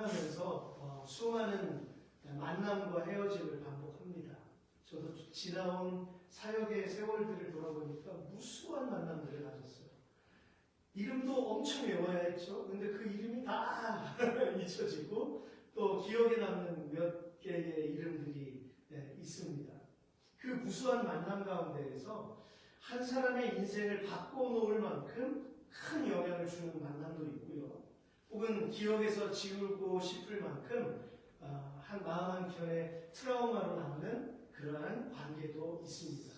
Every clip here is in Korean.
살아가면서 수많은 만남과 헤어짐을 반복합니다. 저도 지나온 사역의 세월들을 돌아보니까 무수한 만남들을 가졌어요. 이름도 엄청 외워야 했죠. 근데 그 이름이 다 잊혀지고 또 기억에 남는 몇 개의 이름들이 있습니다. 그 무수한 만남 가운데에서 한 사람의 인생을 바꿔놓을 만큼 큰 영향을 주는 만남도 있고요. 혹은 기억에서 지우고 싶을 만큼 한 마음 한켠에 트라우마로 남는 그러한 관계도 있습니다.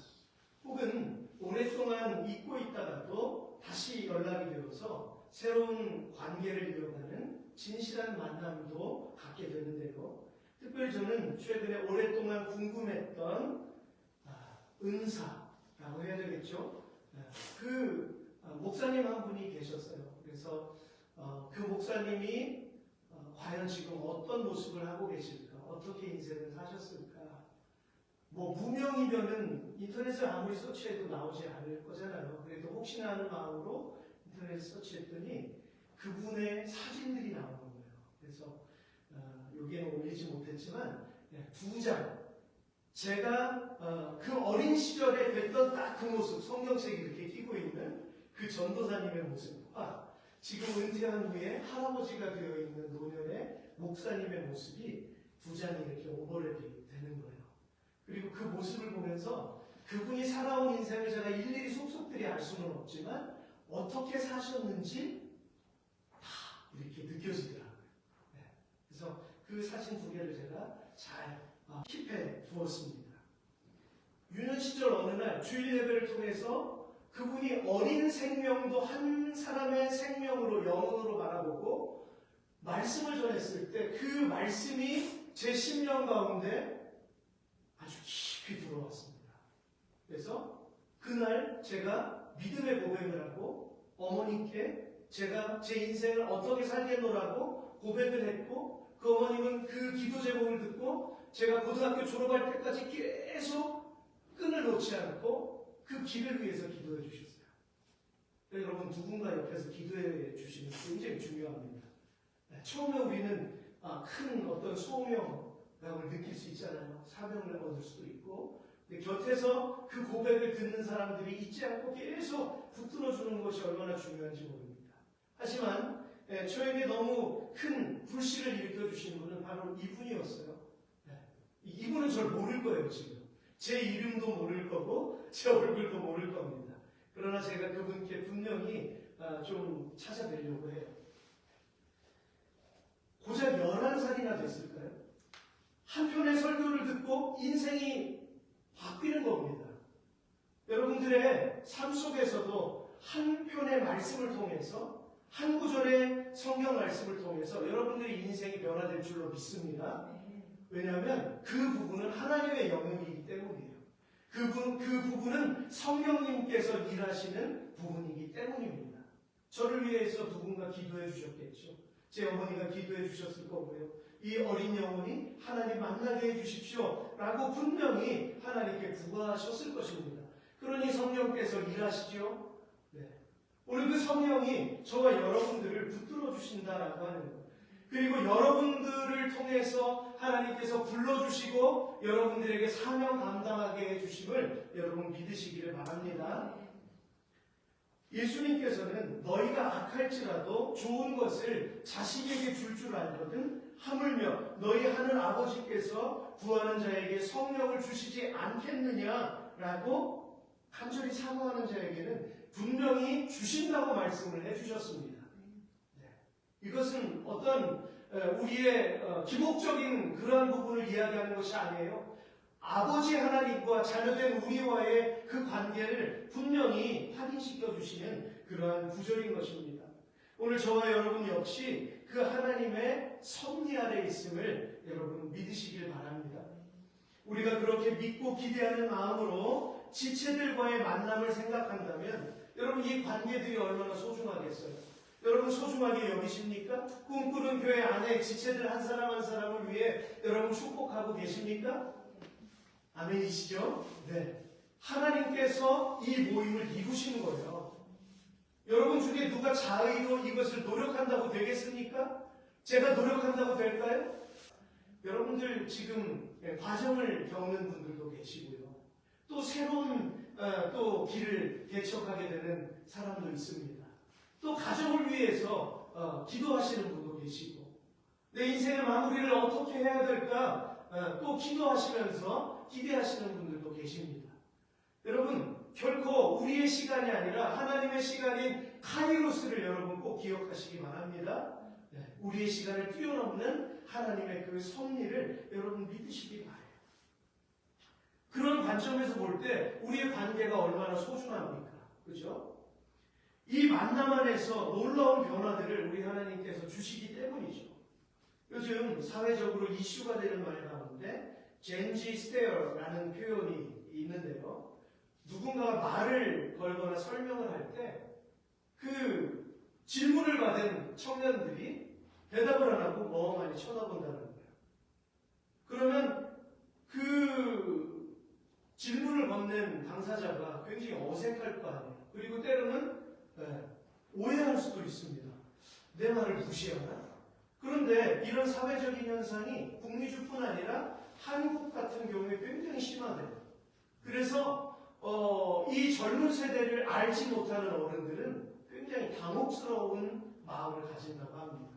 혹은 오랫동안 잊고 있다가도 다시 연락이 되어서 새로운 관계를 이어가는 진실한 만남도 갖게 되는데요. 특별히 저는 최근에 오랫동안 궁금했던 은사라고 해야 되겠죠. 그 목사님 한 분이 계셨어요. 그래서 그 목사님이 과연 지금 어떤 모습을 하고 계실까? 어떻게 인생을 사셨을까? 무명이면은 인터넷에 아무리 서치해도 나오지 않을 거잖아요. 그래도 혹시나 하는 마음으로 인터넷에 서치했더니 그분의 사진들이 나오는 거예요. 그래서 여기에는 올리지 못했지만 2장 제가 그 어린 시절에 뵀던 딱 그 모습, 성경책이 이렇게 끼고 있는 그 전도사님의 모습과 지금 은퇴한 후에 할아버지가 되어 있는 노년의 목사님의 모습이 2장이 이렇게 오버랩이 되는 거예요. 그리고 그 모습을 보면서 그분이 살아온 인생을 제가 일일이 속속들이 알 수는 없지만 어떻게 사셨는지 다 이렇게 느껴지더라고요. 그래서 그 사진 2개를 제가 잘 킵해 두었습니다. 유년 시절 어느 날 주일 예배를 통해서 그분이 어린 생명도 한 사람의 생명으로 영혼으로 바라보고 말씀을 전했을 때 그 말씀이 제 심령 가운데 아주 깊이 들어왔습니다. 그래서 그날 제가 믿음의 고백을 하고 어머님께 제가 제 인생을 어떻게 살겠노라고 고백을 했고 그 어머님은 그 기도 제목을 듣고 제가 고등학교 졸업할 때까지 계속 끈을 놓지 않고 그 길을 위해서 기도해 주셨어요. 여러분 누군가 옆에서 기도해 주시는 게 굉장히 중요합니다. 처음에 우리는 큰 어떤 소명감을 느낄 수 있잖아요. 사명을 얻을 수도 있고 근데 곁에서 그 고백을 듣는 사람들이 잊지 않고 계속 붙들어주는 것이 얼마나 중요한지 모릅니다. 하지만 저에게 너무 큰 불씨를 일으켜주신 분은 바로 이분이었어요. 이분은 저를 모를 거예요. 지금 제 이름도 모를 거고 제 얼굴도 모를 겁니다. 그러나 제가 그분께 분명히 좀 찾아뵈려고 해요. 고작 11살이나 됐을까요? 한 편의 설교를 듣고 인생이 바뀌는 겁니다. 여러분들의 삶 속에서도 한 편의 말씀을 통해서 한 구절의 성경 말씀을 통해서 여러분들의 인생이 변화될 줄로 믿습니다. 왜냐하면 그 부분은 하나님의 영역이기 때문이에요. 그 부분은 성령님께서 일하시는 부분이기 때문입니다. 저를 위해서 누군가 기도해 주셨겠죠. 제 어머니가 기도해 주셨을 거고요. 이 어린 영혼이 하나님 만나게 해 주십시오 라고 분명히 하나님께 구하셨을 것입니다. 그러니 성령께서 일하시죠. 오늘 그 성령이 저와 여러분들을 붙들어 주신다라고 하는 것. 그리고 여러분들을 통해서 하나님께서 불러주시고 여러분들에게 사명 감당하게 해주심을 여러분 믿으시기를 바랍니다. 예수님께서는 너희가 악할지라도 좋은 것을 자식에게 줄 알거든 하물며 너희 하늘 아버지께서 구하는 자에게 성령을 주시지 않겠느냐라고 간절히 사모하는 자에게는 분명히 주신다고 말씀을 해주셨습니다. 이것은 어떤 우리의 기복적인 그러한 부분을 이야기하는 것이 아니에요. 아버지 하나님과 자녀된 우리와의 그 관계를 분명히 확인시켜 주시는 그러한 구절인 것입니다. 오늘 저와 여러분 역시 그 하나님의 섭리 아래 있음을 여러분 믿으시길 바랍니다. 우리가 그렇게 믿고 기대하는 마음으로 지체들과의 만남을 생각한다면 여러분 이 관계들이 얼마나 소중하겠어요. 여러분 소중하게 여기십니까? 꿈꾸는 교회 안에 지체들 한 사람 한 사람을 위해 여러분 축복하고 계십니까? 아멘이시죠? 네. 하나님께서 이 모임을 이루시는 거예요. 여러분 중에 누가 자의로 이것을 노력한다고 되겠습니까? 제가 노력한다고 될까요? 여러분들 지금 과정을 겪는 분들도 계시고요. 또 새로운 또 길을 개척하게 되는 사람도 있습니다. 또 가정을 위해서 기도하시는 분도 계시고, 내 인생의 마무리를 어떻게 해야 될까 또 기도하시면서 기대하시는 분들도 계십니다. 여러분, 결코 우리의 시간이 아니라 하나님의 시간인 카이로스를 여러분 꼭 기억하시기 바랍니다. 우리의 시간을 뛰어넘는 하나님의 그 섭리를 여러분 믿으시기 바라요. 그런 관점에서 볼 때 우리의 관계가 얼마나 소중합니까? 그죠? 이 만남 안에서 놀라운 변화들을 우리 하나님께서 주시기 때문이죠. 요즘 사회적으로 이슈가 되는 말 가운데 젠지 스테어라는 표현이 있는데요. 누군가가 말을 걸거나 설명을 할 때 그 질문을 받은 청년들이 대답을 안 하고 멍하니 쳐다본다는 거예요. 그러면 그 질문을 건넨 당사자가 굉장히 어색할 거 아니에요. 그리고 때로는 오해할 수도 있습니다. 내 말을 무시하나? 그런데 이런 사회적인 현상이 북미주뿐 아니라 한국 같은 경우에 굉장히 심하대요. 그래서 이 젊은 세대를 알지 못하는 어른들은 굉장히 당혹스러운 마음을 가진다고 합니다.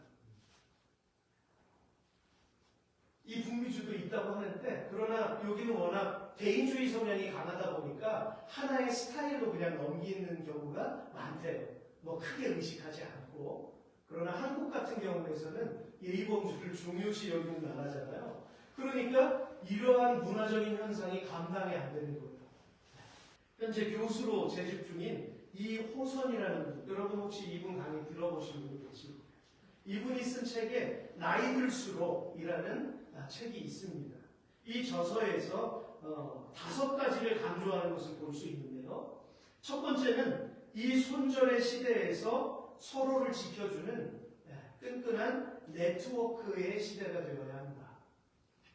이 북미주도 있다고 하는데, 그러나 여기는 워낙 개인주의 성향이 강하다 보니까 하나의 스타일로 그냥 넘기는 경우가 많대요. 뭐 크게 의식하지 않고. 그러나 한국 같은 경우에서는 예의범주를 중요시 여기는 나라잖아요. 그러니까 이러한 문화적인 현상이 감당이 안 되는 거예요. 현재 교수로 재직 중인 이호선이라는 분, 여러분 혹시 이분 강의 들어보신 분 계십니까? 이분이 쓴 책에 나이 들수록이라는 책이 있습니다. 이 저서에서 5가지를 강조하는 것을 볼 수 있는데요. 첫 번째는 이 손절의 시대에서 서로를 지켜주는 끈끈한 네트워크의 시대가 되어야 한다.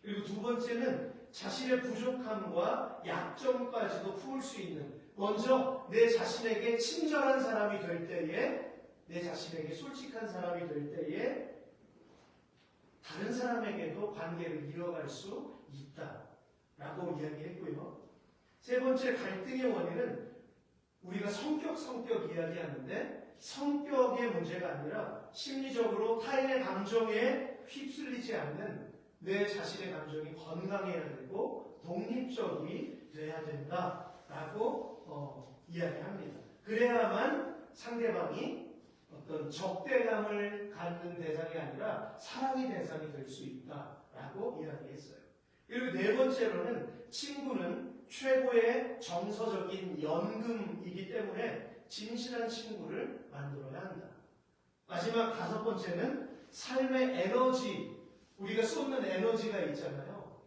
그리고 두 번째는 자신의 부족함과 약점까지도 품을 수 있는, 먼저 내 자신에게 친절한 사람이 될 때에, 내 자신에게 솔직한 사람이 될 때에 다른 사람에게도 관계를 이어갈 수 있다라고 이야기했고요. 세 번째, 갈등의 원인은 우리가 성격 이야기하는데, 성격의 문제가 아니라 심리적으로 타인의 감정에 휩쓸리지 않는 내 자신의 감정이 건강해야 되고 독립적이 돼야 된다라고 이야기합니다. 그래야만 상대방이 어떤 적대감을 갖는 대상이 아니라 사랑의 대상이 될 수 있다라고 이야기했어요. 그리고 네 번째로는 친구는 최고의 정서적인 연금이기 때문에 진실한 친구를 만들어야 한다. 마지막 5번째는 삶의 에너지, 우리가 쏟는 에너지가 있잖아요.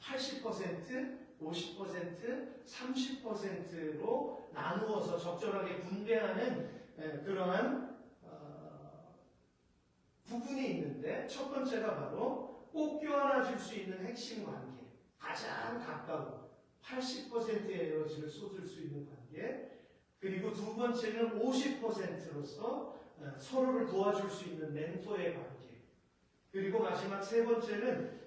80%, 50%, 30%로 나누어서 적절하게 분배하는 그러한 부분이 있는데, 첫 번째가 바로 꼭 껴안아줄 수 있는 핵심 관계, 가장 가까운 80%의 에너지를 쏟을 수 있는 관계, 그리고 두 번째는 50%로서 서로를 도와줄 수 있는 멘토의 관계, 그리고 마지막 세 번째는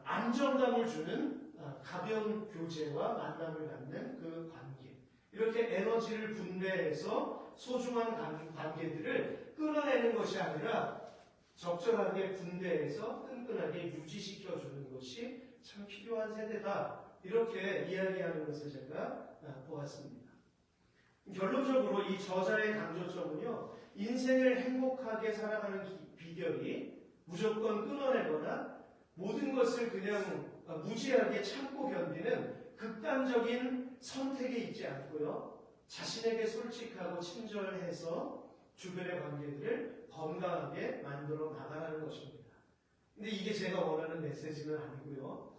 안정감을 주는 가벼운 교제와 만남을 갖는 그 관계. 이렇게 에너지를 분배해서 소중한 관계들을 끊어내는 것이 아니라 적절하게 분배해서 끈끈하게 유지시켜주는 것이 참 필요한 세대다. 이렇게 이야기하는 것을 제가 보았습니다. 결론적으로 이 저자의 강조점은요, 인생을 행복하게 살아가는 비결이 무조건 끊어내거나 모든 것을 그냥 무지하게 참고 견디는 극단적인 선택에 있지 않고요, 자신에게 솔직하고 친절해서 주변의 관계들을 건강하게 만들어 나가라는 것입니다. 근데 이게 제가 원하는 메시지는 아니고요,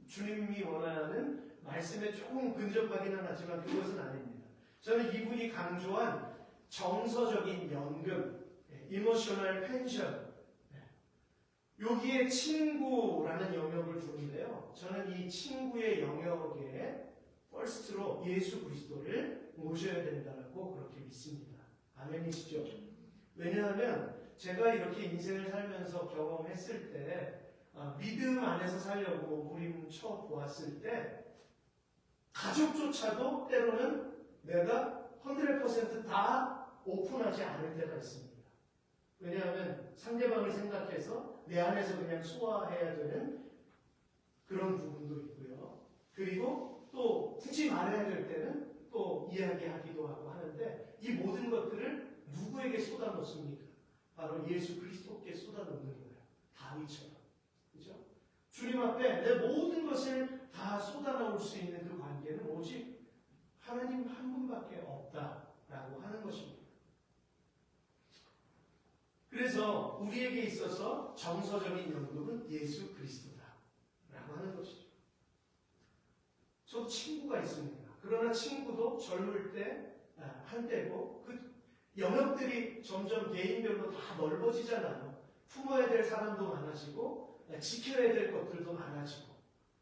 주님이 원하는 말씀에 조금 근접하기는 하지만 그것은 아닙니다. 저는 이분이 강조한 정서적인 연금, 이모셔널 펜션, 여기에 친구라는 영역을 두는데요. 저는 이 친구의 영역에 퍼스트로 예수 그리스도를 모셔야 된다고 그렇게 믿습니다. 아멘이시죠? 왜냐하면 제가 이렇게 인생을 살면서 경험했을 때 믿음 안에서 살려고 부림쳐 보았을 때 가족조차도 때로는 내가 100%다 오픈하지 않을 때가 있습니다. 왜냐하면 상대방을 생각해서 내 안에서 그냥 소화해야 되는 그런 부분도 있고요. 그리고 또 굳이 말해야 될 때는 또 이야기하기도 하고 하는데 이 모든 것들을 누구에게 쏟아놓습니까? 바로 예수 그리스도께 쏟아놓는 거예요. 다윗처럼. 그죠? 주님 앞에 내 모든 것을 다 쏟아놓을 수 있는 그 관계는 오직 하나님 한 분밖에 없다라고 하는 것입니다. 그래서 우리에게 있어서 정서적인 연극은 예수 그리스도다라고 하는 것이죠. 저도 친구가 있습니다. 그러나 친구도 젊을 때 한때고 그 영역들이 점점 개인별로 다 넓어지잖아요. 품어야 될 사람도 많아지고 지켜야 될 것들도 많아지고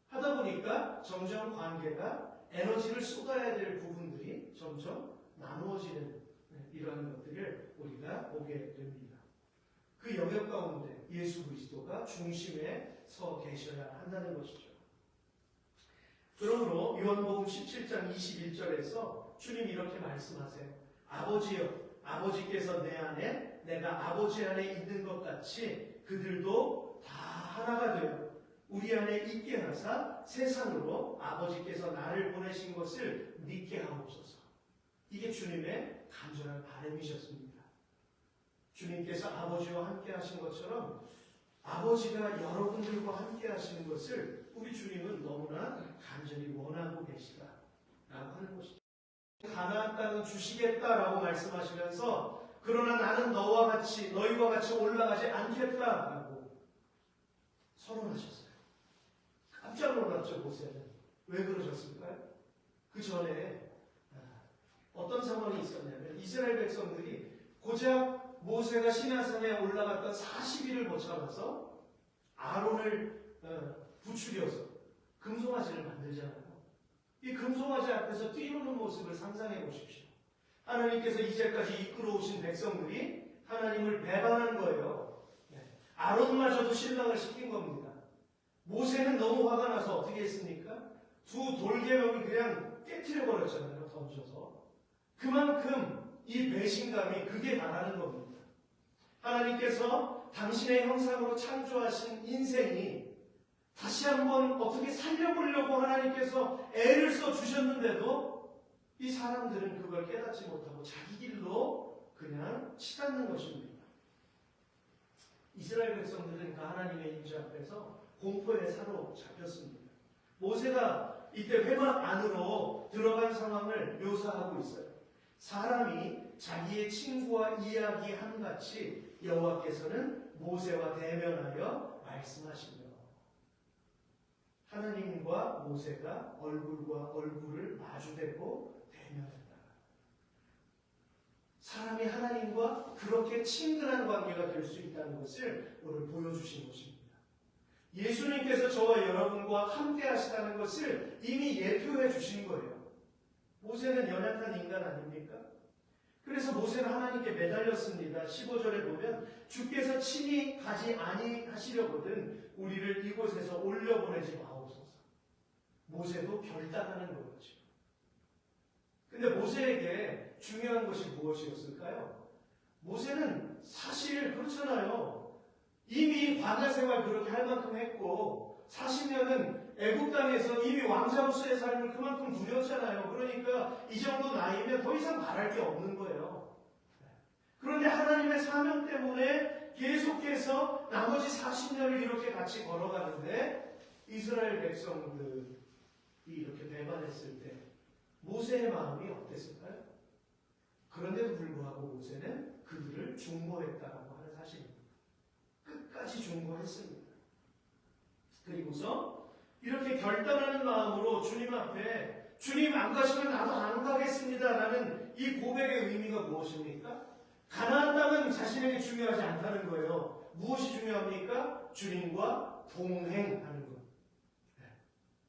하다 보니까 점점 관계가 에너지를 쏟아야 될 부분들이 점점 나누어지는 이러한 것들을 우리가 보게 됩니다. 그 영역 가운데 예수 그리스도가 중심에 서 계셔야 한다는 것이죠. 그러므로 요한복음 17장 21절에서 주님이 이렇게 말씀하세요. 아버지여, 아버지께서 내 안에 내가 아버지 안에 있는 것 같이 그들도 다 하나가 되어 우리 안에 있게 하사 세상으로 아버지께서 나를 보내신 것을 믿게 하옵소서. 이게 주님의 간절한 바람이셨습니다. 주님께서 아버지와 함께 하신 것처럼 아버지가 여러분들과 함께 하시는 것을 우리 주님은 너무나 간절히 원하고 계시다라고 하는 것이죠. 가나안 땅은 주시겠다라고 말씀하시면서 그러나 나는 너희와 같이 올라가지 않겠다라고 선언하셨어요. 깜짝 놀랐죠, 모세는. 왜 그러셨을까요? 그 전에 어떤 상황이 있었냐면 이스라엘 백성들이 고작 모세가 시내산에 올라갔던 40일을 못 참아서 아론을 부추겨서 금송아지를 만들잖아요. 이 금송아지 앞에서 뛰노는 모습을 상상해 보십시오. 하나님께서 이제까지 이끌어오신 백성들이 하나님을 배반한 거예요. 아론마저도 실망을 시킨 겁니다. 모세는 너무 화가 나서 어떻게 했습니까? 두 돌개명이 그냥 깨트려 버렸잖아요. 던져서. 그만큼 이 배신감이 극에 달하는 겁니다. 하나님께서 당신의 형상으로 창조하신 인생이 다시 한번 어떻게 살려보려고 하나님께서 애를 써주셨는데도 이 사람들은 그걸 깨닫지 못하고 자기 길로 그냥 치닫는 것입니다. 이스라엘 백성들은 그 하나님의 임재 앞에서 공포에 사로잡혔습니다. 모세가 이때 회막 안으로 들어간 상황을 묘사하고 있어요. 사람이 자기의 친구와 이야기한 같이 여호와께서는 모세와 대면하여 말씀하시며 하나님과 모세가 얼굴과 얼굴을 마주대고 대면했다. 사람이 하나님과 그렇게 친근한 관계가 될 수 있다는 것을 오늘 보여주신 것입니다. 예수님께서 저와 여러분과 함께 하시다는 것을 이미 예표해 주신 거예요. 모세는 연약한 인간 아닙니까? 그래서 모세는 하나님께 매달렸습니다. 15절에 보면 주께서 친히 가지 아니하시려거든 우리를 이곳에서 올려보내지 마옵소서. 모세도 결단하는 거죠. 근데 모세에게 중요한 것이 무엇이었을까요? 모세는 사실 그렇잖아요. 이미 광야 생활 그렇게 할 만큼 했고 40년은 애국 땅에서 이미 왕자로서의 삶을 그만큼 누렸잖아요. 그러니까 이 정도 나이면 더 이상 바랄 게 없는 거예요. 그런데 하나님의 사명 때문에 계속해서 나머지 40년을 이렇게 같이 걸어가는데 이스라엘 백성들이 이렇게 배반했을 때 모세의 마음이 어땠을까요? 그런데도 불구하고 모세는 그들을 중보했다라고 하는 사실입니다. 끝까지 중보했습니다. 그리고서 이렇게 결단하는 마음으로 주님 앞에 주님 안 가시면 나도 안 가겠습니다 라는 이 고백의 의미가 무엇입니까? 가나안 땅은 자신에게 중요하지 않다는 거예요. 무엇이 중요합니까? 주님과 동행하는 것.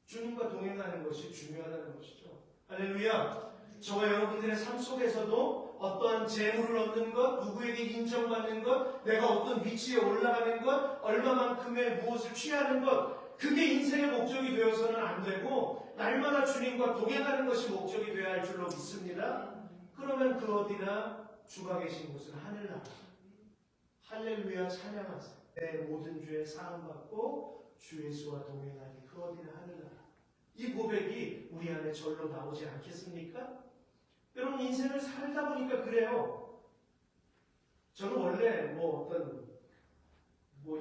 주님과 동행하는 것이 중요하다는 것이죠. 할렐루야. 저와 여러분들의 삶 속에서도 어떠한 재물을 얻는 것, 누구에게 인정받는 것, 내가 어떤 위치에 올라가는 것, 얼마만큼의 무엇을 취하는 것, 그게 인생의 목적이 되어서는 안 되고 날마다 주님과 동행하는 것이 목적이 되어야 할 줄로 믿습니다. 그러면 그 어디나 주가 계신 곳은 하늘나라. 할렐루야 찬양하세요. 내 모든 죄에 사함받고 주 예수와 동행하니 그 어디나 하늘나라. 이 고백이 우리 안에 절로 나오지 않겠습니까? 여러분 인생을 살다 보니까 그래요. 저는 원래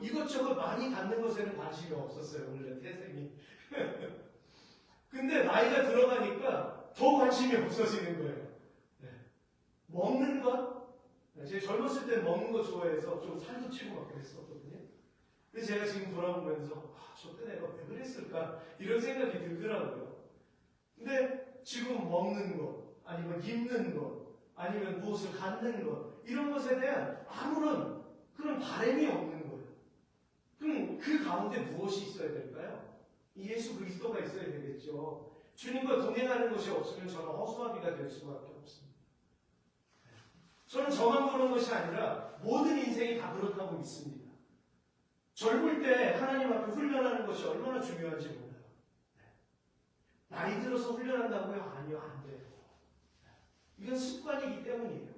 이것저것 많이 갖는 것에는 관심이 없었어요. 원래 태생이. 근데 나이가 들어가니까 더 관심이 없어지는 거예요. 네. 먹는 것? 제가 젊었을 때 먹는 거 좋아해서 좀 살도 찌고 막 그랬었거든요. 근데 제가 지금 돌아보면서 저때 내가 왜 그랬을까? 이런 생각이 들더라고요. 근데 지금 먹는 것, 아니면 입는 것, 아니면 무엇을 갖는 것, 이런 것에 대한 아무런 그런 바람이 없는 거예요. 그럼 그 가운데 무엇이 있어야 될까요? 예수 그리스도가 있어야 되겠죠. 주님과 동행하는 것이 없으면 저는 허수아비가 될 수밖에 없습니다. 저는 저만 그런 것이 아니라 모든 인생이 다 그렇다고 믿습니다. 젊을 때 하나님 앞에 훈련하는 것이 얼마나 중요한지 몰라요. 나이 들어서 훈련한다고요? 아니요, 안 돼요. 이건 습관이기 때문이에요.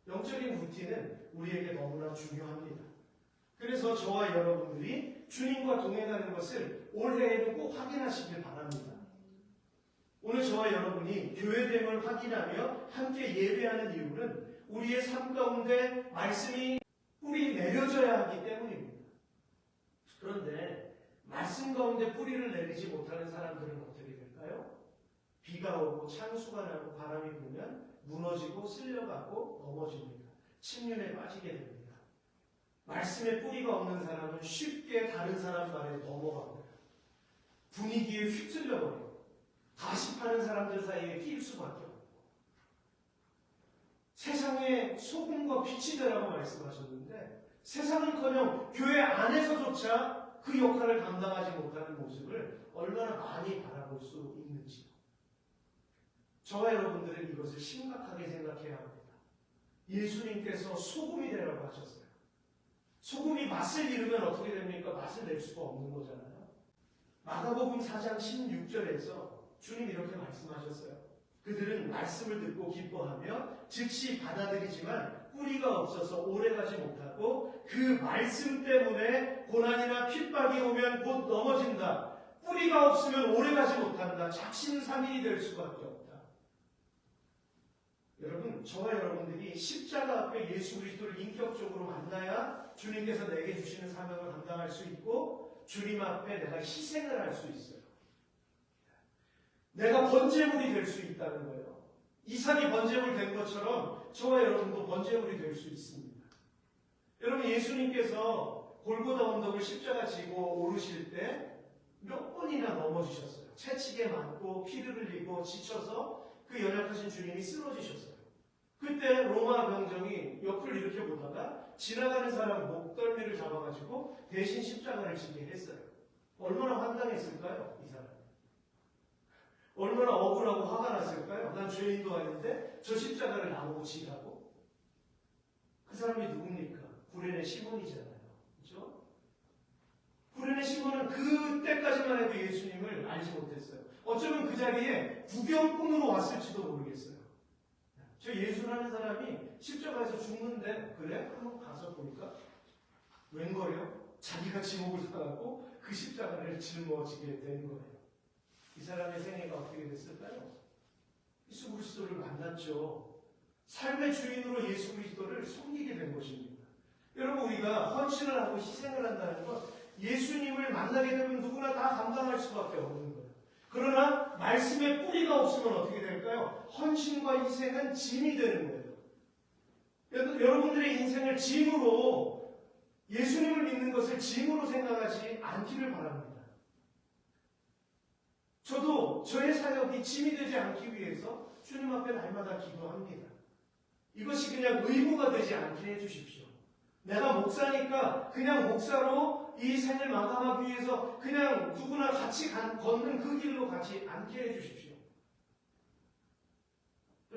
영적인 루틴은 우리에게 너무나 중요합니다. 그래서 저와 여러분들이 주님과 동행하는 것을 올해에는 꼭 확인하시길 바랍니다. 오늘 저와 여러분이 교회됨을 확인하며 함께 예배하는 이유는 우리의 삶 가운데 말씀이 뿌리 내려져야 하기 때문입니다. 그런데 말씀 가운데 뿌리를 내리지 못하는 사람들은 어떻게 될까요? 비가 오고 창수가 나고 바람이 불면 무너지고 쓸려가고 넘어집니다. 침륜에 빠지게 됩니다. 말씀에 뿌리가 없는 사람은 쉽게 다른 사람 말에 넘어갑니다. 분위기에 휩쓸려버려요. 가십하는 사람들 사이에 끼일 수밖에 없고 세상에 소금과 빛이 되라고 말씀하셨는데 세상은커녕 교회 안에서조차 그 역할을 감당하지 못하는 모습을 얼마나 많이 바라볼 수 있는지요. 저와 여러분들은 이것을 심각하게 생각해야 합니다. 예수님께서 소금이 되라고 하셨어요. 소금이 맛을 잃으면 어떻게 됩니까? 맛을 낼 수가 없는 거잖아요. 마가복음 4장 16절에서 주님 이렇게 말씀하셨어요. 그들은 말씀을 듣고 기뻐하며 즉시 받아들이지만 뿌리가 없어서 오래가지 못하고 그 말씀 때문에 고난이나 핍박이 오면 곧 넘어진다. 뿌리가 없으면 오래가지 못한다. 작심삼일이 될 수밖에 없다. 여러분, 저와 여러분들이 십자가 앞에 예수 그리스도를 인격적으로 만나야 주님께서 내게 주시는 사명을 감당할 수 있고 주님 앞에 내가 희생을 할 수 있어요. 내가 번제물이 될 수 있다는 거예요. 이삭이 번제물 된 것처럼 저와 여러분도 번제물이 될 수 있습니다. 여러분, 예수님께서 골고다 언덕을 십자가 지고 오르실 때 몇 번이나 넘어지셨어요. 채찍에 맞고 피를 흘리고 지쳐서 그 연약하신 주님이 쓰러지셨어요. 그때 로마 병정이 옆을 이렇게 보다가 지나가는 사람 목덜미를 잡아가지고 대신 십자가를 지게 했어요. 얼마나 황당했을까요? 이 사람. 얼마나 억울하고 화가 났을까요? 난 죄인도 아닌데 저 십자가를 나보고 지라고? 그 사람이 누굽니까? 구레네 시몬이잖아요. 그렇죠? 구레네 시몬은 그때까지만 해도 예수님을 알지 못했어요. 어쩌면 그 자리에 구경꾼으로 왔을지도 모르겠어요. 저 예수라는 사람이 십자가에서 죽는데 그래? 한번 가서 보니까 웬걸요? 자기가 지목을 사갖고 그 십자가를 짊어지게 된 거예요. 이 사람의 생애가 어떻게 됐을까요? 예수 그리스도를 만났죠. 삶의 주인으로 예수 그리스도를 섬기게 된 것입니다. 여러분, 우리가 헌신을 하고 희생을 한다는 것, 예수님을 만나게 되면 누구나 다 감당할 수밖에 없는 거예요. 그러나 말씀에 뿌리가 없으면 어떻게 될까요? 헌신과 희생은 짐이 되는 거예요. 여러분들의 인생을 짐으로, 예수님을 믿는 것을 짐으로 생각하지 않기를 바랍니다. 저도 저의 사역이 짐이 되지 않기 위해서 주님 앞에 날마다 기도합니다. 이것이 그냥 의무가 되지 않게 해주십시오. 내가 목사니까 그냥 목사로 이 생을 마감하기 위해서 그냥 누구나 같이 걷는 그 길로 가지 않게 해주십시오.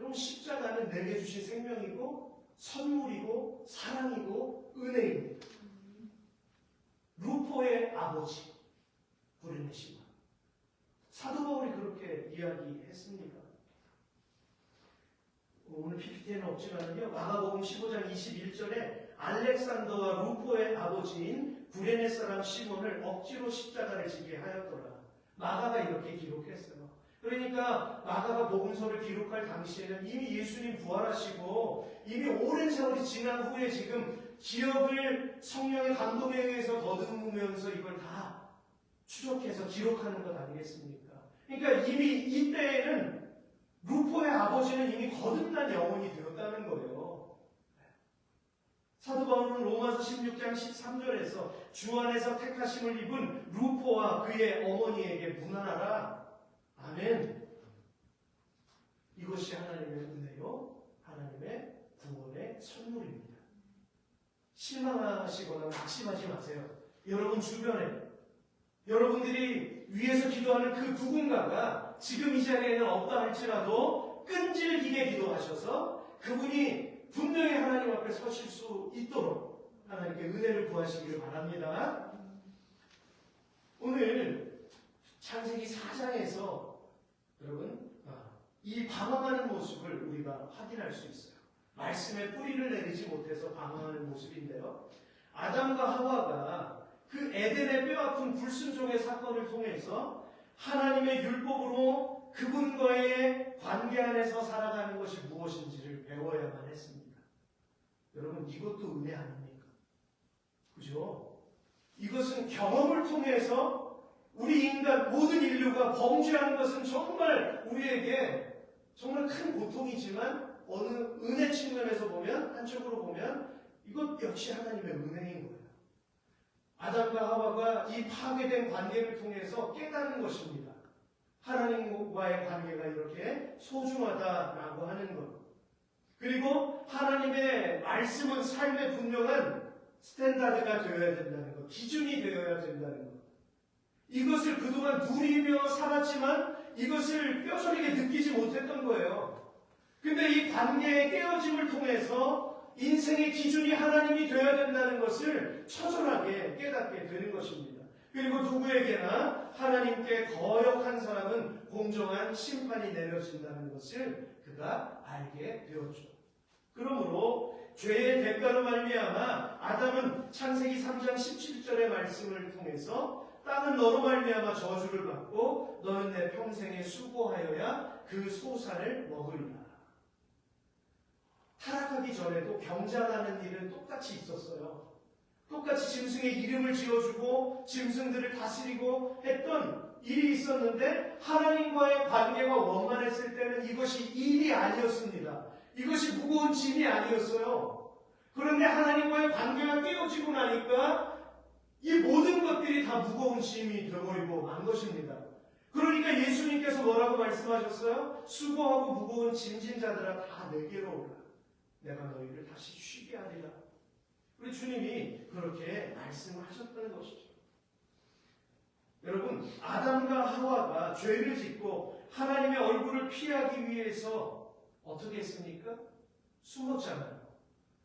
여러분 십자가는 내게 주신 생명이고 선물이고 사랑이고 은혜입니다. 루포의 아버지 구레네 시몬. 사도 바울이 그렇게 이야기했습니다. 오늘 PPT에는 없지만요. 마가복음 15장 21절에 알렉산더와 루포의 아버지인 구레네 사람 시몬을 억지로 십자가를 지게 하였더라. 마가가 이렇게 기록했어요. 그러니까 마가가 복음서를 기록할 당시에는 이미 예수님 부활하시고 이미 오랜 세월이 지난 후에 지금 기억을 성령의 감동에 의해서 더듬으면서 이걸 다 추적해서 기록하는 것 아니겠습니까? 그러니까 이미 이때에는 루포의 아버지는 이미 거듭난 영혼이 되었다는 거예요. 사도 바울은 로마서 16장 13절에서 주 안에서 택하심을 입은 루포와 그의 어머니에게 문안하라. 아멘. 이것이 하나님의 은혜요, 하나님의 구원의 선물입니다. 실망하시거나 낙심하지 마세요. 여러분 주변에 여러분들이 위에서 기도하는 그 누군가가 지금 이 자리에는 없다 할지라도 끈질기게 기도하셔서 그분이 분명히 하나님 앞에 서실 수 있도록 하나님께 은혜를 구하시기를 바랍니다. 오늘 창세기 4장에서 여러분 이 방황하는 모습을 우리가 확인할 수 있어요. 말씀에 뿌리를 내리지 못해서 방황하는 모습인데요. 아담과 하와가 그 에덴의 뼈아픈 불순종의 사건을 통해서 하나님의 율법으로 그분과의 관계 안에서 살아가는 것이 무엇인지를 배워야만 했습니다. 여러분 이것도 은혜 아닙니까? 그죠? 이것은 경험을 통해서 우리 인간 모든 인류가 범죄한 것은 정말 우리에게 정말 큰 고통이지만 어느 은혜 측면에서 보면 한쪽으로 보면 이것 역시 하나님의 은혜인 거예요. 아담과 하와가 이 파괴된 관계를 통해서 깨달은 것입니다. 하나님과의 관계가 이렇게 소중하다라고 하는 것. 그리고 하나님의 말씀은 삶의 분명한 스탠다드가 되어야 된다는 것. 기준이 되어야 된다는 것. 이것을 그동안 누리며 살았지만 이것을 뼈저리게 느끼지 못했던 거예요. 근데 이 관계의 깨어짐을 통해서 인생의 기준이 하나님이 되어야 된다는 것을 처절하게 깨닫게 되는 것입니다. 그리고 누구에게나 하나님께 거역한 사람은 공정한 심판이 내려진다는 것을 그가 알게 되었죠. 그러므로 죄의 대가로 말미암아 아담은 창세기 3장 17절의 말씀을 통해서 땅은 너로 말미암아 저주를 받고 너는 내 평생에 수고하여야 그 소산을 먹으리라. 타락하기 전에도 경작하는 일은 똑같이 있었어요. 똑같이 짐승의 이름을 지어주고 짐승들을 다스리고 했던 일이 있었는데 하나님과의 관계가 원만했을 때는 이것이 일이 아니었습니다. 이것이 무거운 짐이 아니었어요. 그런데 하나님과의 관계가 깨어지고 나니까 이 모든 것들이 다 무거운 짐이 되어버리고 만 것입니다. 그러니까 예수님께서 뭐라고 말씀하셨어요? 수고하고 무거운 짐진 자들아 다 내게로 오라. 내가 너희를 다시 쉬게 하리라. 우리 주님이 그렇게 말씀하셨다는 것이죠. 여러분, 아담과 하와가 죄를 짓고 하나님의 얼굴을 피하기 위해서 어떻게 했습니까? 숨었잖아요.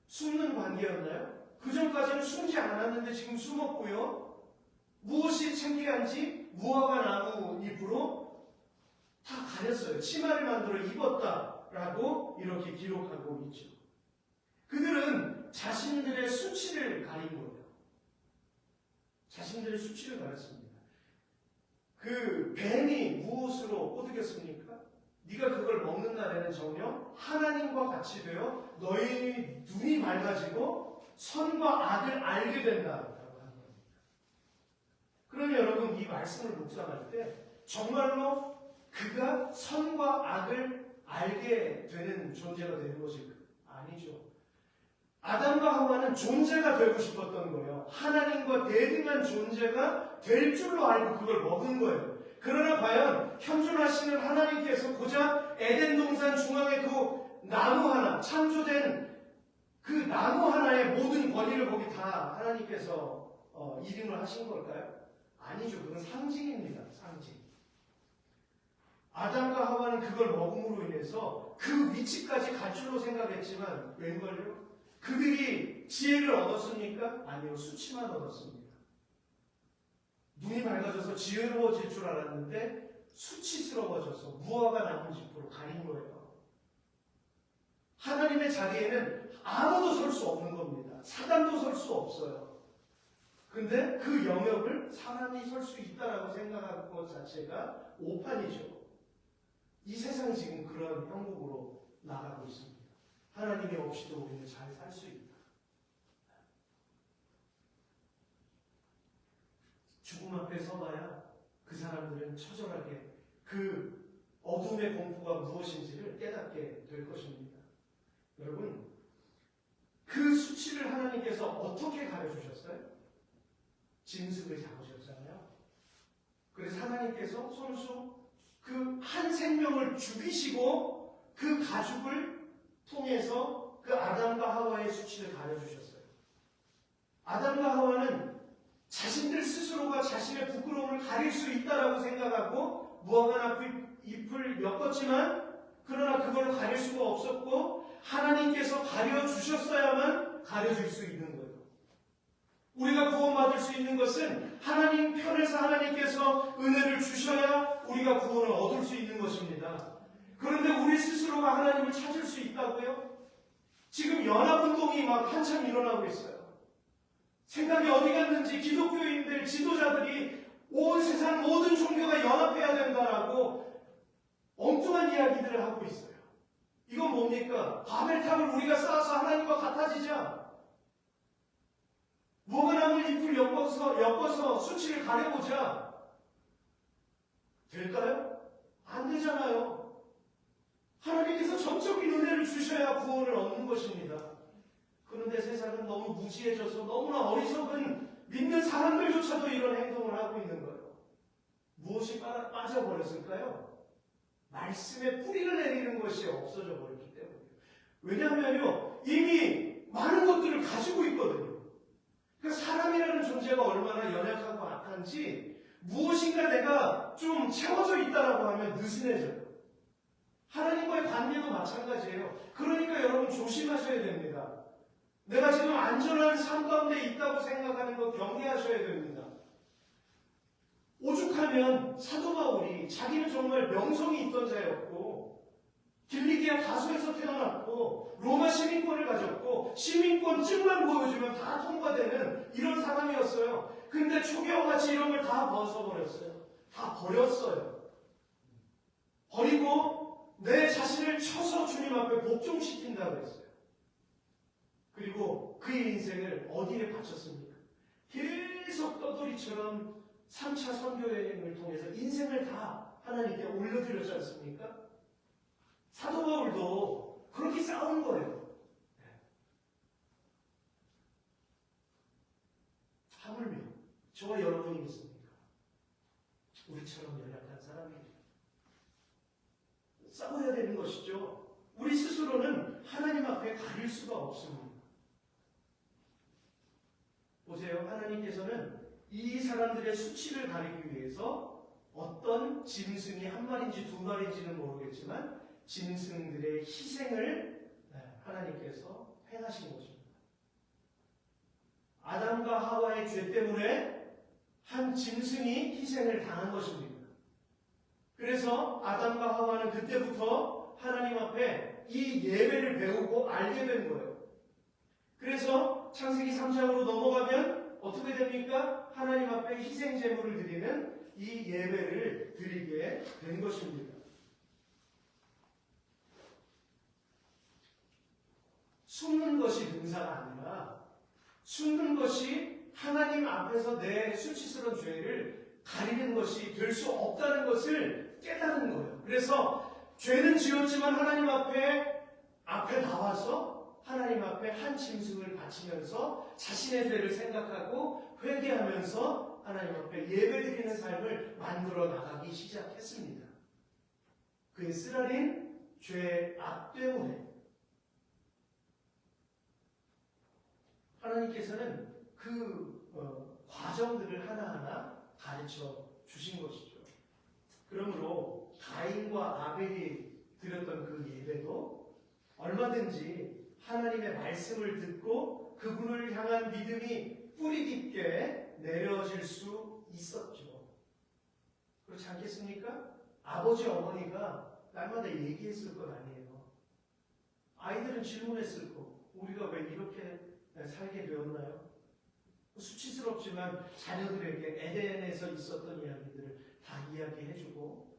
숨는 관계였나요? 그 전까지는 숨지 않았는데 지금 숨었고요. 무엇이 창피한지 무화과 나무 잎으로 다 가렸어요. 치마를 만들어 입었다라고 이렇게 기록하고 있죠. 그들은 자신들의 수치를 가린 거예요. 자신들의 수치를 가렸습니다. 그 뱀이 무엇으로 꼬드겼습니까? 네가 그걸 먹는 날에는 전혀 하나님과 같이 되어 너희 눈이 맑아지고 선과 악을 알게 된다라고 하는 겁니다. 그러니 여러분 이 말씀을 묵상할 때 정말로 그가 선과 악을 알게 되는 존재가 되는 것일까? 아니죠. 아담과 하와는 존재가 되고 싶었던 거예요. 하나님과 대등한 존재가 될 줄로 알고 그걸 먹은 거예요. 그러나 과연 현존하시는 하나님께서 고작 에덴 동산 중앙에 그 나무 하나, 창조된 그 나무 하나의 모든 권위를 거기 다 하나님께서 이름을 하신 걸까요? 아니죠. 그건 상징입니다. 상징. 아담과 하와는 그걸 먹음으로 인해서 그 위치까지 갈 줄로 생각했지만 웬걸요? 그들이 지혜를 얻었습니까? 아니요, 수치만 얻었습니다. 눈이 밝아져서 지혜로워질 줄 알았는데 수치스러워져서 무화과 나무 짚으로 가린 거예요. 하나님의 자리에는 아무도 설 수 없는 겁니다. 사단도 설 수 없어요. 근데 그 영역을 사람이 설 수 있다라고 생각하는 것 자체가 오판이죠. 이 세상이 지금 그런 형국으로 나가고 있습니다. 하나님이 없이도 우리는 잘 살 수 있다. 죽음 앞에 서봐야 그 사람들은 처절하게 그 어둠의 공포가 무엇인지를 깨닫게 될 것입니다. 여러분, 그 수치를 하나님께서 어떻게 가려주셨어요? 짐승을 잡으셨잖아요. 그래서 하나님께서 손수 그 한 생명을 죽이시고 그 가죽을 통해서 그 아담과 하와의 수치를 가려주셨어요. 아담과 하와는 자신들 스스로가 자신의 부끄러움을 가릴 수 있다라고 생각하고 무화과 잎을 엮었지만 그러나 그걸로 가릴 수가 없었고 하나님께서 가려주셨어야만 가려줄 수 있는 거예요. 우리가 구원받을 수 있는 것은 하나님 편에서 하나님께서 은혜를 주셔야 우리가 구원을 얻을 수 있는 것입니다. 그런데 우리 스스로가 하나님을 찾을 수 있다고요? 지금 연합운동이 막 한참 일어나고 있어요. 생각이 어디 갔는지 기독교인들, 지도자들이 온 세상 모든 종교가 연합해야 된다라고 엉뚱한 이야기들을 하고 있어요. 이건 뭡니까? 바벨탑을 우리가 쌓아서 하나님과 같아지자. 무화과나무 잎을 엮어서 수치를 가려보자. 될까요? 안 되잖아요. 하나님께서 전적인 은혜를 주셔야 구원을 얻는 것입니다. 그런데 세상은 너무 무지해져서 너무나 어리석은 믿는 사람들조차도 이런 행동을 하고 있는 거예요. 무엇이 빠져버렸을까요? 말씀의 뿌리를 내리는 것이 없어져 버렸기 때문에. 왜냐하면요, 이미 많은 것들을 가지고 있거든요. 그러니까 사람이라는 존재가 얼마나 연약하고 악한지 무엇인가 내가 좀 채워져 있다라고 하면 느슨해져요. 하나님과의 관계도 마찬가지예요. 그러니까 여러분 조심하셔야 됩니다. 내가 지금 안전한 삶 가운데 있다고 생각하는 거 경계하셔야 됩니다. 오죽하면 사도 바울이 자기는 정말 명성이 있던 자였고 길리기아 다소에서 태어났고 로마 시민권을 가졌고 시민권증만 보여주면 다 통과되는 이런 사람이었어요. 근데 초기와 같이 이런 걸 다 벗어버렸어요. 다 버렸어요. 버리고 내 자신을 쳐서 주님 앞에 복종시킨다고 했어요. 그리고 그의 인생을 어디에 바쳤습니까? 계속 떠돌이처럼 3차 선교여행을 통해서 인생을 다 하나님께 올려드렸지 않습니까? 사도 바울도 그렇게 싸운 거예요. 하물며 저와 여러분이 있습니까? 우리처럼 연약한 사람이 싸워야 되는 것이죠. 우리 스스로는 하나님 앞에 가릴 수가 없습니다. 보세요. 하나님께서는 이 사람들의 수치를 가리기 위해서 어떤 짐승이 한 마리인지 두 마리인지는 모르겠지만 짐승들의 희생을 하나님께서 행하신 것입니다. 아담과 하와의 죄 때문에 한 짐승이 희생을 당한 것입니다. 그래서 아담과 하와는 그때부터 하나님 앞에 이 예배를 배우고 알게 된 거예요. 그래서 창세기 3장으로 넘어가면 어떻게 됩니까? 하나님 앞에 희생 제물을 드리는 이 예배를 드리게 된 것입니다. 숨는 것이 능사가 아니라 숨는 것이 하나님 앞에서 내 수치스러운 죄를 가리는 것이 될 수 없다는 것을 깨달은 거예요. 그래서 죄는 지었지만 하나님 앞에 나와서 하나님 앞에 한 짐승을 바치면서 자신의 죄를 생각하고 회개하면서 하나님 앞에 예배드리는 삶을 만들어 나가기 시작했습니다. 그의 쓰라린 죄의 악 때문에 하나님께서는 그 과정들을 하나하나 가르쳐 주신 것이죠. 그러므로 가인과 아벨이 드렸던 그 예배도 얼마든지 하나님의 말씀을 듣고 그분을 향한 믿음이 뿌리 깊게 내려질 수 있었죠. 그렇지 않겠습니까? 아버지 어머니가 날마다 얘기했을 것 아니에요. 아이들은 질문했을 거. 우리가 왜 이렇게 살게 되었나요? 수치스럽지만 자녀들에게 에덴에서 있었던 이야기들을 다 이야기해주고,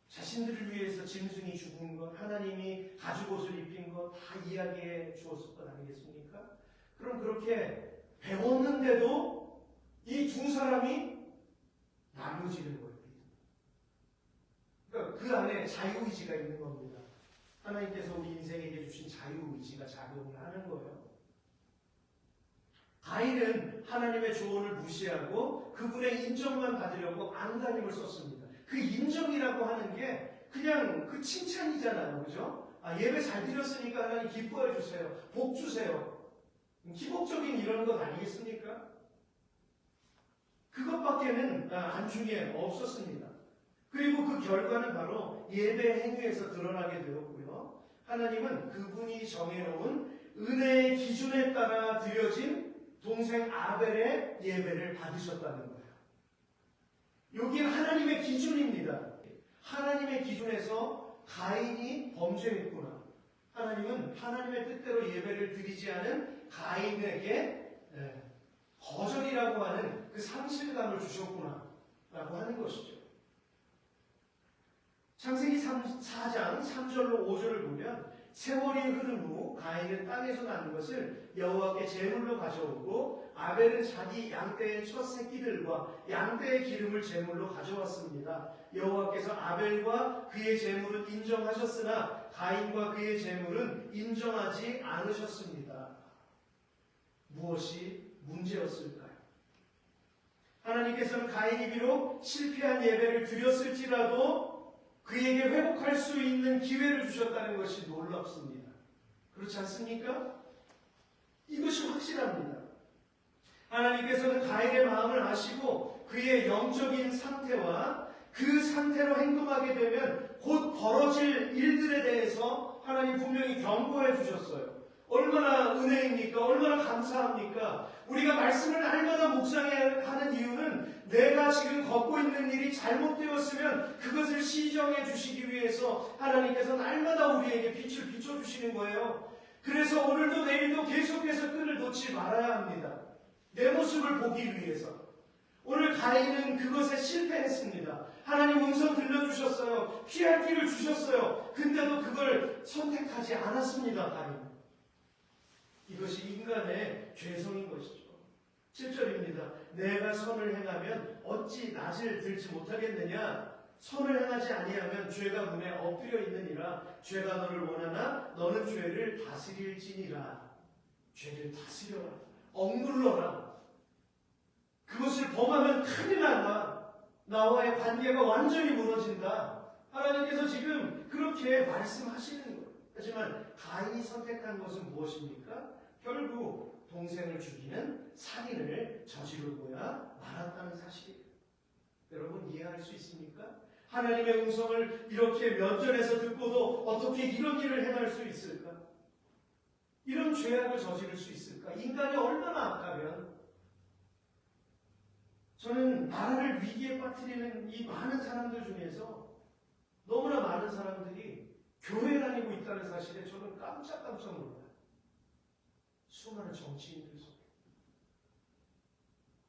자신들을 위해서 짐승이 죽은 것, 하나님이 가죽옷을 입힌 것 다 이야기해 주었을 것 아니겠습니까? 그럼 그렇게 배웠는데도 이 두 사람이 나누어지는 거예요. 그러니까 그 안에 자유의지가 있는 겁니다. 하나님께서 우리 인생에게 주신 자유의지가 작용을 하는 거예요. 가인은 하나님의 조언을 무시하고 그분의 인정만 받으려고 안간힘을 썼습니다. 그 인정이라고 하는 게 그냥 그 칭찬이잖아요. 그죠? 예배 잘 드렸으니까 하나님 기뻐해 주세요. 복 주세요. 기복적인 이런 것 아니겠습니까? 그것밖에는 안중에 없었습니다. 그리고 그 결과는 바로 예배 행위에서 드러나게 되었고요. 하나님은 그분이 정해놓은 은혜의 기준에 따라 드려진 동생 아벨의 예배를 받으셨다는 거예요. 여기는 하나님의 기준입니다. 하나님의 기준에서 가인이 범죄했구나. 하나님은 하나님의 뜻대로 예배를 드리지 않은 가인에게 거절이라고 하는 그 상실감을 주셨구나 라고 하는 것이죠. 창세기 4장 3절로 5절을 보면 세월이 흐른 후 가인은 땅에서 난 것을 여호와께 제물로 가져오고 아벨은 자기 양떼의 첫 새끼들과 양떼의 기름을 제물로 가져왔습니다. 여호와께서 아벨과 그의 제물은 인정하셨으나 가인과 그의 제물은 인정하지 않으셨습니다. 무엇이 문제였을까요? 하나님께서는 가인이 비록 실패한 예배를 드렸을지라도 그에게 회복할 수 있는 기회를 주셨다는 것이 놀랍습니다. 그렇지 않습니까? 이것이 확실합니다. 하나님께서는 가인의 마음을 아시고 그의 영적인 상태와 그 상태로 행동하게 되면 곧 벌어질 일들에 대해서 하나님 분명히 경고해 주셨어요. 얼마나 은혜입니까? 얼마나 감사합니까? 우리가 말씀을 날마다 묵상해야 하는 이유는 내가 지금 걷고 있는 일이 잘못되었으면 그것을 시정해 주시기 위해서 하나님께서 날마다 우리에게 빛을 비춰주시는 거예요. 그래서 오늘도 내일도 계속해서 끈을 놓지 말아야 합니다. 내 모습을 보기 위해서. 오늘 가인은 그것에 실패했습니다. 하나님 음성 들려주셨어요. 피할 길을 주셨어요. 근데도 그걸 선택하지 않았습니다. 가인. 이것이 인간의 죄성인 것이죠. 7절입니다. 내가 선을 행하면 어찌 낯을 들지 못하겠느냐? 선을 행하지 아니하면 죄가 문에 엎드려 있느니라. 죄가 너를 원하나 너는 죄를 다스릴지니라. 죄를 다스려라. 억눌러라. 그것을 범하면 큰일 난다. 나와의 관계가 완전히 무너진다. 하나님께서 지금 그렇게 말씀하시는 거예요. 하지만 가인이 선택한 것은 무엇입니까? 결국 동생을 죽이는 살인을 저지르고야 말았다는 사실이에요. 여러분 이해할 수 있습니까? 하나님의 음성을 이렇게 면전에서 듣고도 어떻게 이런 일을 행할 수 있을까? 이런 죄악을 저지를 수 있을까? 인간이 얼마나 악하면. 저는 나라를 위기에 빠뜨리는 이 많은 사람들 중에서 너무나 많은 사람들이 교회 다니고 있다는 사실에 저는 깜짝깜짝 놀라요. 수많은 정치인들 속에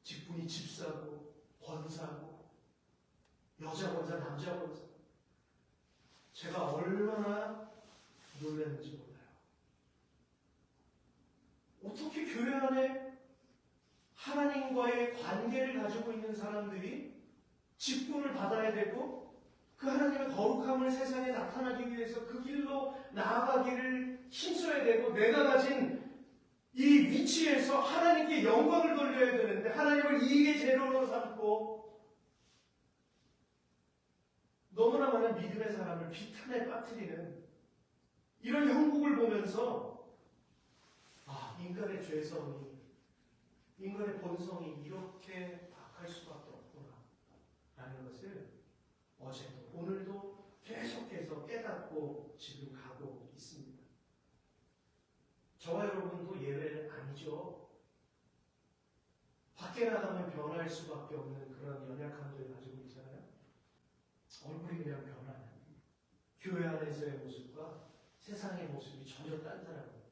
직분이 집사고 권사고 여자 권사 남자 권사, 제가 얼마나 놀랐는지 몰라요. 어떻게 교회 안에 하나님과의 관계를 가지고 있는 사람들이 직분을 받아야 되고 그 하나님의 거룩함을 세상에 나타나기 위해서 그 길로 나아가기를 힘써야 되고 내가 가진 이 위치에서 하나님께 영광을 돌려야 되는데 하나님을 이익의 재료로 삼고 너무나 많은 믿음의 사람을 비탄에 빠뜨리는 이런 형국을 보면서 인간의 죄성이, 인간의 본성이 이렇게 악할 수밖에 없구나 라는 것을 어제도 오늘도 계속해서 깨닫고 지금 가고 있습니다. 저와 여러분도 예외는 아니죠. 밖에 나가면 변할 수밖에 없는 그런 연약함들 가지고 있잖아요. 얼굴이 그냥 변하는 교회 안에서의 모습과 세상의 모습이 전혀 딴다라고.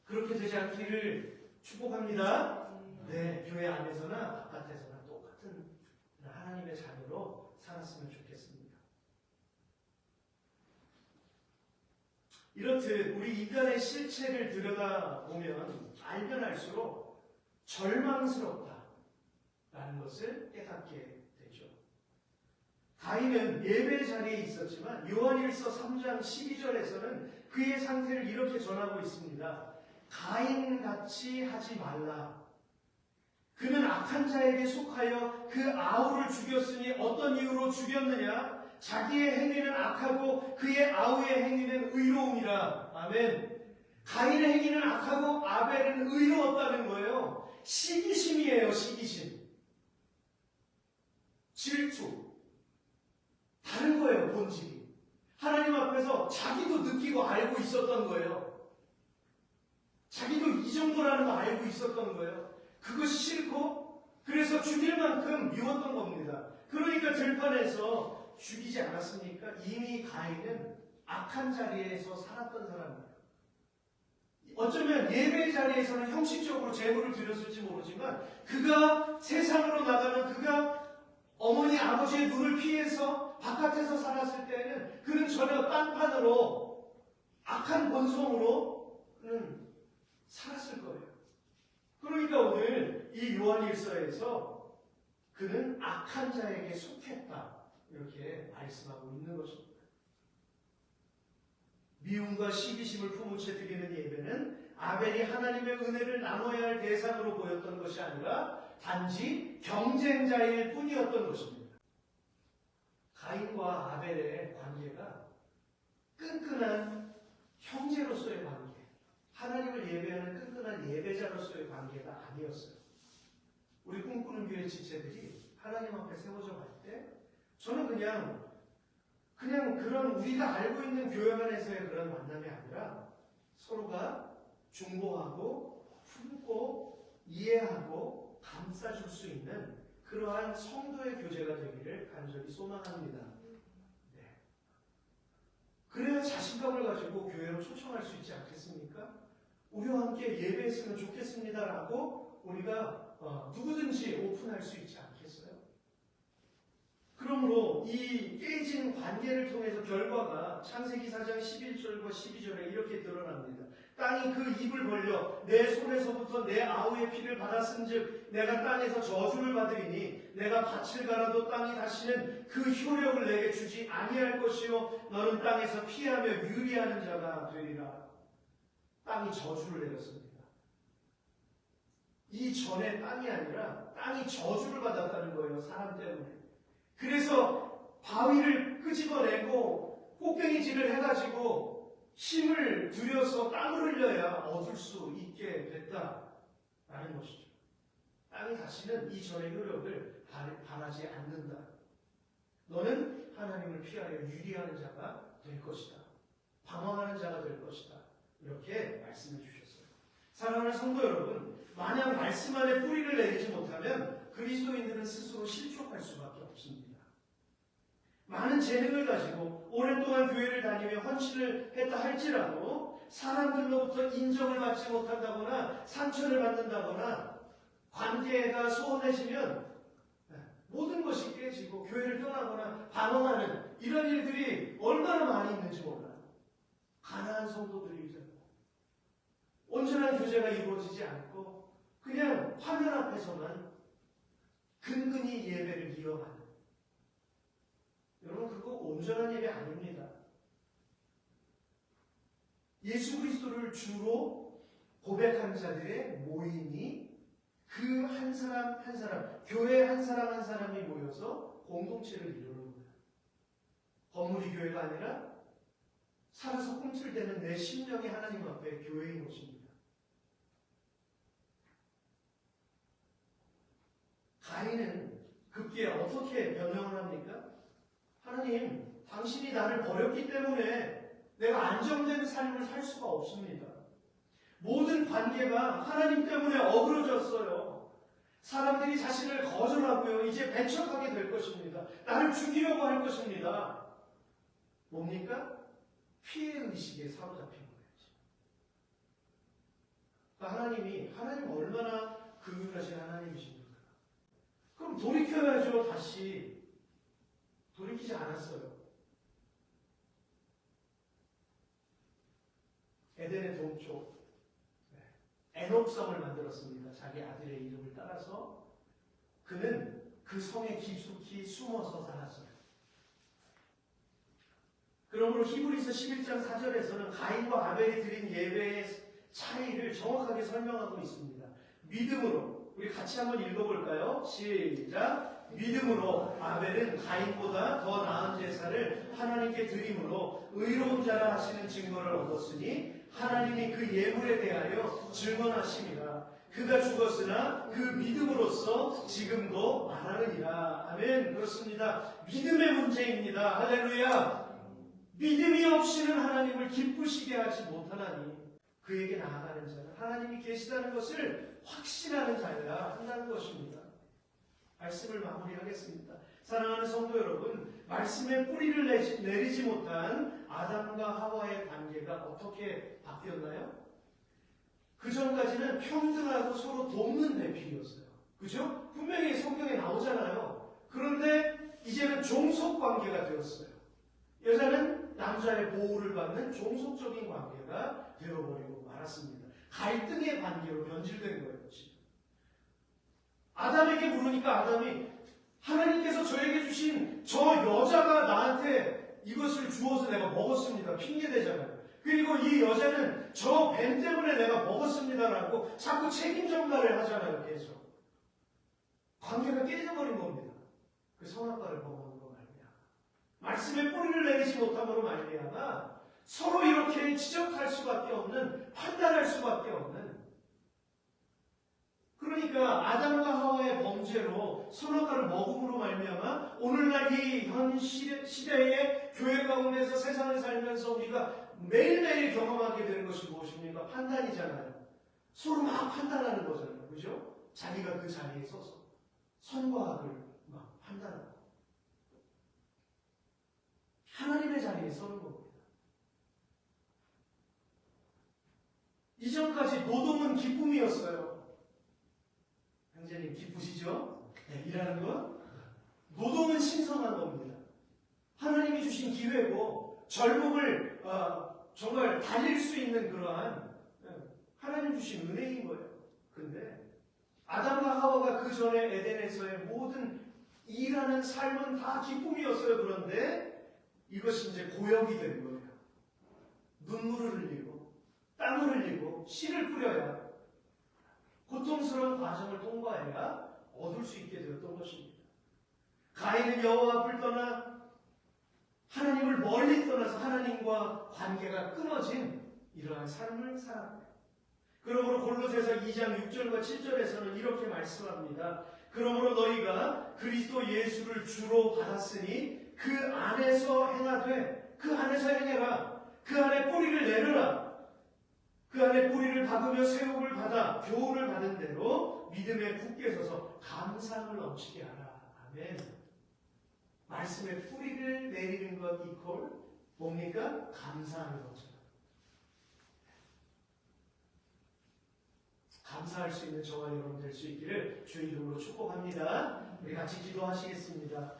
그렇게 되지 않기를 축복합니다. 네, 교회 안에서나 바깥에서나 똑같은 하나님의 자녀로 살았으면 좋겠습니다. 이렇듯 우리 인간의 실체를 들여다보면 알면 알수록 절망스럽다라는 것을 깨닫게 되죠. 가인은 예배 자리에 있었지만 요한일서 3장 12절에서는 그의 상태를 이렇게 전하고 있습니다. 가인같이 하지 말라. 그는 악한 자에게 속하여 그 아우를 죽였으니 어떤 이유로 죽였느냐? 자기의 행위는 악하고 그의 아우의 행위는 의로움이라. 아멘. 가인의 행위는 악하고 아벨은 의로웠다는 거예요. 시기심이에요. 시기심. 질투. 다른 거예요. 본질이. 하나님 앞에서 자기도 느끼고 알고 있었던 거예요. 자기도 이 정도라는 거 알고 있었던 거예요. 그것이 싫고 그래서 죽일 만큼 미웠던 겁니다. 그러니까 들판에서 죽이지 않았습니까? 이미 가인은 악한 자리에서 살았던 사람이에요. 어쩌면 예배 자리에서는 형식적으로 제물을 드렸을지 모르지만 그가 세상으로 나가는 그가 어머니 아버지의 눈을 피해서 바깥에서 살았을 때에는 그는 전혀 딴판으로 악한 본성으로 그는 살았을 거예요. 그러니까 오늘 이 요한일서에서 그는 악한 자에게 속했다 이렇게 말씀하고 있는 것입니다. 미움과 시기심을 품은 채 드리는 예배는 아벨이 하나님의 은혜를 나눠야 할 대상으로 보였던 것이 아니라 단지 경쟁자일 뿐이었던 것입니다. 가인과 아벨의 관계가 끈끈한 형제로서의 관계, 하나님을 예배하는 끈끈한 예배자로서의 관계가 아니었어요. 우리 꿈꾸는 교회 지체들이 하나님 앞에 세워져 갈 때 저는 그냥 그런 우리가 알고 있는 교회 안에서의 그런 만남이 아니라 서로가 중보하고 품고 이해하고 감싸줄 수 있는 그러한 성도의 교제가 되기를 간절히 소망합니다. 네. 그래야 자신감을 가지고 교회로 초청할 수 있지 않겠습니까? 우리와 함께 예배했으면 좋겠습니다라고 우리가 누구든지 오픈할 수 있지 않겠어요? 그러므로 이 깨진 관계를 통해서 결과가 창세기 4장 11절과 12절에 이렇게 드러납니다. 땅이 그 입을 벌려 내 손에서부터 내 아우의 피를 받았은즉 내가 땅에서 저주를 받으리니 내가 밭을 갈아도 땅이 다시는 그 효력을 내게 주지 아니할 것이요 너는 땅에서 피하며 유리하는 자가 되리라. 땅이 저주를 내렸습니다. 이전에 땅이 아니라 땅이 저주를 받았다는 거예요. 사람 때문에. 그래서 바위를 끄집어내고 꼭대기질을 해가지고 힘을 들여서 땀을 흘려야 얻을 수 있게 됐다라는 것이죠. 땅이 다시는 이전의 효력을 바라지 않는다. 너는 하나님을 피하여 유리하는 자가 될 것이다. 방황하는 자가 될 것이다. 이렇게 말씀해 주셨어요. 사랑하는 성도 여러분, 만약 말씀 안에 뿌리를 내리지 못하면 그리스도인들은 스스로 실족할 수밖에 없습니다. 많은 재능을 가지고 오랫동안 교회를 다니며 헌신을 했다 할지라도 사람들로부터 인정을 받지 못한다거나 상처를 받는다거나 관계가 소원해지면 모든 것이 깨지고 교회를 떠나거나 방황하는 이런 일들이 얼마나 많이 있는지 몰라요. 가난한 성도들이잖아요. 온전한 교제가 이루어지지 않고 그냥 화면 앞에서만 근근히 예배를 이어가는. 여러분 그거 온전한 예배 아닙니다. 예수 그리스도를 주로 고백하는 자들의 모임이 그 한 사람 한 사람, 교회 한 사람 한 사람이 모여서 공동체를 이루는 거예요. 건물이 교회가 아니라 살아서 꿈틀대는 내 심령이 하나님 앞에 교회인 것입니다. 가인은 급기야 어떻게 변명을 합니까? 하나님, 당신이 나를 버렸기 때문에 내가 안정된 삶을 살 수가 없습니다. 모든 관계가 하나님 때문에 어그러졌어요. 사람들이 자신을 거절하고요. 이제 배척하게 될 것입니다. 나를 죽이려고 할 것입니다. 뭡니까? 피해의식에 사로잡힌 거예요. 그러니까 하나님 얼마나 긍휼하신 하나님이십니까? 그럼 돌이켜야죠, 다시. 돌이키지 않았어요. 에덴의 동쪽, 에녹성을 만들었습니다. 자기 아들의 이름을 따라서 그는 그 성에 깊숙이 숨어서 살았어요. 그러므로 히브리서 11장 4절에서는 가인과 아벨이 드린 예배의 차이를 정확하게 설명하고 있습니다. 믿음으로, 우리 같이 한번 읽어볼까요? 시작! 믿음으로 아벨은 가인보다 더 나은 제사를 하나님께 드림으로 의로운 자라 하시는 증거를 얻었으니 하나님이 그 예물에 대하여 증언하심이라. 그가 죽었으나 그 믿음으로써 지금도 말하느니라. 아멘. 그렇습니다. 믿음의 문제입니다. 할렐루야. 믿음이 없이는 하나님을 기쁘시게 하지 못하나니 그에게 나아가는 자는 하나님이 계시다는 것을 확신하는 자여야 한다는 것입니다. 말씀을 마무리하겠습니다. 사랑하는 성도 여러분, 말씀의 뿌리를 내리지 못한 아담과 하와의 관계가 어떻게 바뀌었나요? 그 전까지는 평등하고 서로 돕는 대필이었어요. 그죠? 분명히 성경에 나오잖아요. 그런데 이제는 종속 관계가 되었어요. 여자는 남자의 보호를 받는 종속적인 관계가 되어버리고 말았습니다. 갈등의 관계로 변질된 거예요. 지금. 아담에게 물으니까 아담이 하나님께서 저에게 주신 저 여자가 나한테 이것을 주어서 내가 먹었습니다. 핑계대잖아요. 그리고 이 여자는 저 뱀 때문에 내가 먹었습니다라고 자꾸 책임 전가를 하잖아요. 계속. 관계가 깨져버린 겁니다. 그 선악과를 먹은 거 말이야. 말씀의 뿌리를 내리지 못함으로 말미암아 서로 이렇게 지적할 수밖에 없는, 판단할 수밖에 없는. 그러니까 아담과 하와의 범죄로 선악과를 먹음으로 말미암아 오늘날 이 현 시대의 교회 가운데서 세상을 살면서 우리가 매일매일 경험하게 되는 것이 무엇입니까? 판단이잖아요. 서로 막 판단하는 거잖아요. 그죠? 자기가 그 자리에 서서 선과 악을 막 판단하고 하나님의 자리에 서는 겁니다. 이전까지 노동은 기쁨이었어요. 형제님 기쁘시죠? 네, 일하는 건? 노동은 신성한 겁니다. 하나님이 주신 기회고 젊음을 정말 달릴 수 있는 그러한 하나님 주신 은혜인 거예요. 근데 아담과 하와가 그 전에 에덴에서의 모든 일하는 삶은 다 기쁨이었어요. 그런데 이것이 이제 고역이 된 거예요. 눈물을 흘리고 땀을 흘리고 씨를 뿌려야 고통스러운 과정을 통과해야 얻을 수 있게 되었던 것입니다. 가인은 여호와 앞을 떠나 하나님을 멀리 떠나서 하나님과 관계가 끊어진 이러한 삶을 살았다. 그러므로 골로새서 2장 6절과 7절에서는 이렇게 말씀합니다. 그러므로 너희가 그리스도 예수를 주로 받았으니 그 안에서 행하되 그 안에서 행해라. 그 안에 뿌리를 내려라. 그 안에 뿌리를 박으며 세움을 받아 교훈을 받은 대로 믿음에 굳게 서서 감사함을 넘치게 하라. 아멘. 말씀에 뿌리를 내리는 것 이퀄 뭡니까? 감사하는 거죠. 감사할 수 있는 저와 여러분 될 수 있기를 주의 이름으로 축복합니다. 우리 같이 기도하시겠습니다.